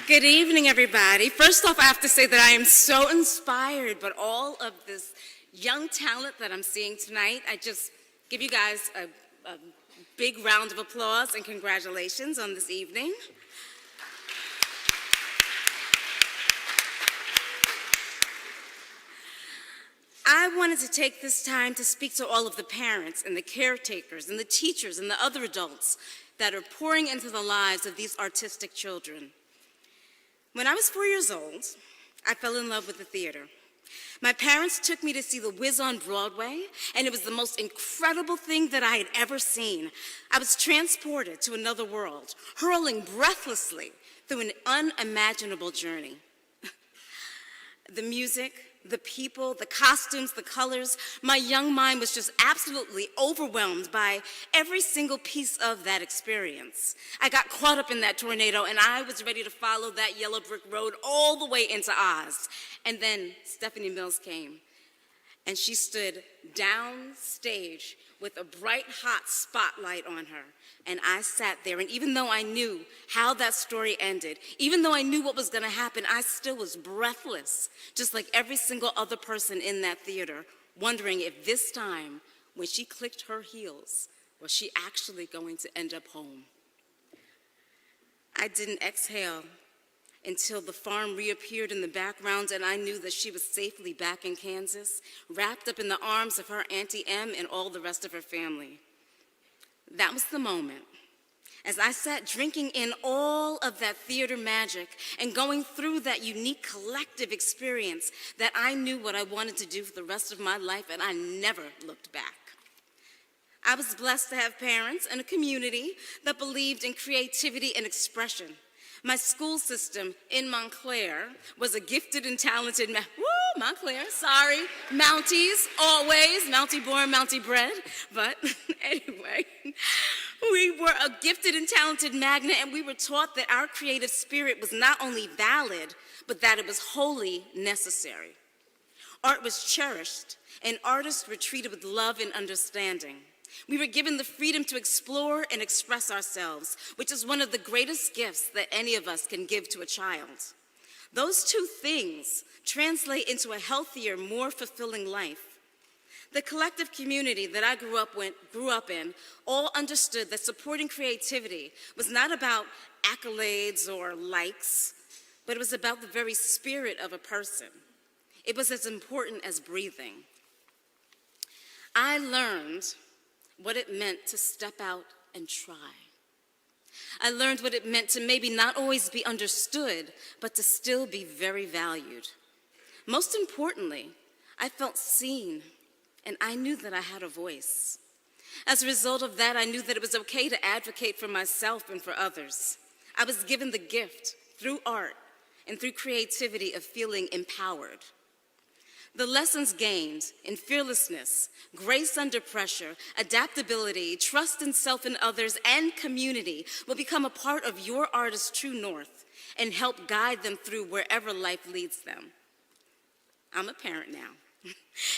Good evening, everybody. First off, I have to say that I am so inspired by all of this young talent that I'm seeing tonight. I just give you guys a big round of applause and congratulations on this evening. I wanted to take this time to speak to all of the parents and the caretakers and the teachers and the other adults that are pouring into the lives of these artistic children. When I was 4 years old, I fell in love with the theater. My parents took me to see The Wiz on Broadway, and it was the most incredible thing that I had ever seen. I was transported to another world, hurling breathlessly through an unimaginable journey. The music, the people, the costumes, the colors, my young mind was just absolutely overwhelmed by every single piece of that experience. I got caught up in that tornado and I was ready to follow that yellow brick road all the way into Oz. And then Stephanie Mills came and she stood downstage with a bright, hot spotlight on her. And I sat there, and even though I knew how that story ended, even though I knew what was gonna happen, I still was breathless, just like every single other person in that theater, wondering if this time, when she clicked her heels, was she actually going to end up home? I didn't exhale until the farm reappeared in the background and I knew that she was safely back in Kansas, wrapped up in the arms of her Auntie Em and all the rest of her family. That was the moment, as I sat drinking in all of that theater magic and going through that unique collective experience, that I knew what I wanted to do for the rest of my life, and I never looked back. I was blessed to have parents and a community that believed in creativity and expression. My school system in Montclair was a gifted and talented, Montclair, sorry, Mounties, always, Mountie born, Mountie bred, but anyway, we were a gifted and talented magnet, and we were taught that our creative spirit was not only valid, but that it was wholly necessary. Art was cherished, and artists were treated with love and understanding. We were given the freedom to explore and express ourselves, which is one of the greatest gifts that any of us can give to a child. Those two things translate into a healthier, more fulfilling life. The collective community that I grew up in all understood that supporting creativity was not about accolades or likes, but it was about the very spirit of a person. It was as important as breathing. I learned what it meant to step out and try. I learned what it meant to maybe not always be understood, but to still be very valued. Most importantly, I felt seen, and I knew that I had a voice. As a result of that, I knew that it was okay to advocate for myself and for others. I was given the gift, through art and through creativity, of feeling empowered. The lessons gained in fearlessness, grace under pressure, adaptability, trust in self and others, and community will become a part of your artist's true north and help guide them through wherever life leads them. I'm a parent now,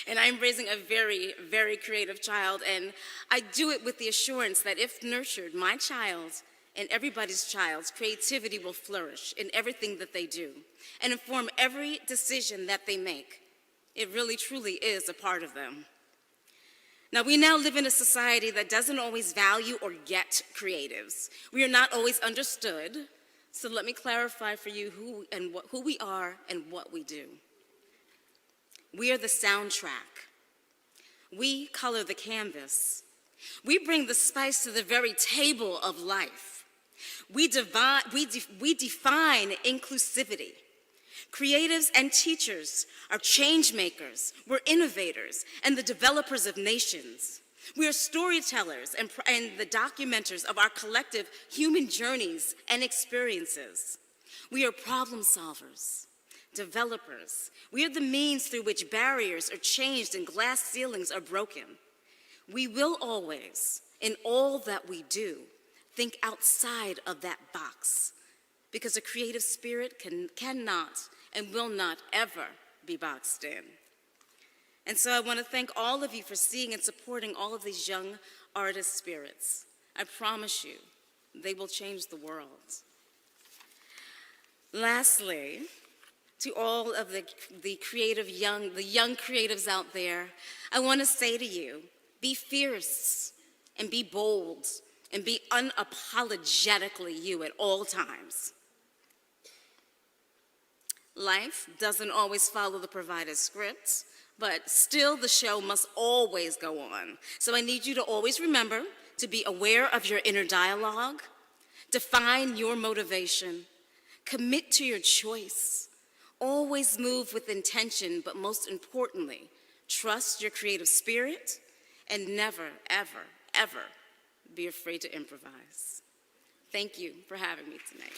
and I'm raising a very, very creative child, and I do it with the assurance that if nurtured, my child and everybody's child's creativity will flourish in everything that they do and inform every decision that they make. It really, truly is a part of them. Now, we now live in a society that doesn't always value or get creatives. We are not always understood, so let me clarify for you who we are and what we do. We are the soundtrack. We color the canvas. We bring the spice to the very table of life. We define inclusivity. Creatives and teachers are change makers, we're innovators, and the developers of nations. We are storytellers and the documenters of our collective human journeys and experiences. We are problem solvers, developers. We are the means through which barriers are changed and glass ceilings are broken. We will always, in all that we do, think outside of that box, because a creative spirit cannot and will not ever be boxed in. And so I want to thank all of you for seeing and supporting all of these young artist spirits. I promise you, they will change the world. Lastly, to all of the young creatives out there, I want to say to you, be fierce and be bold and be unapologetically you at all times. Life doesn't always follow the provided script, but still the show must always go on. So I need you to always remember to be aware of your inner dialogue, define your motivation, commit to your choice, always move with intention, but most importantly, trust your creative spirit, and never, ever, ever be afraid to improvise. Thank you for having me tonight.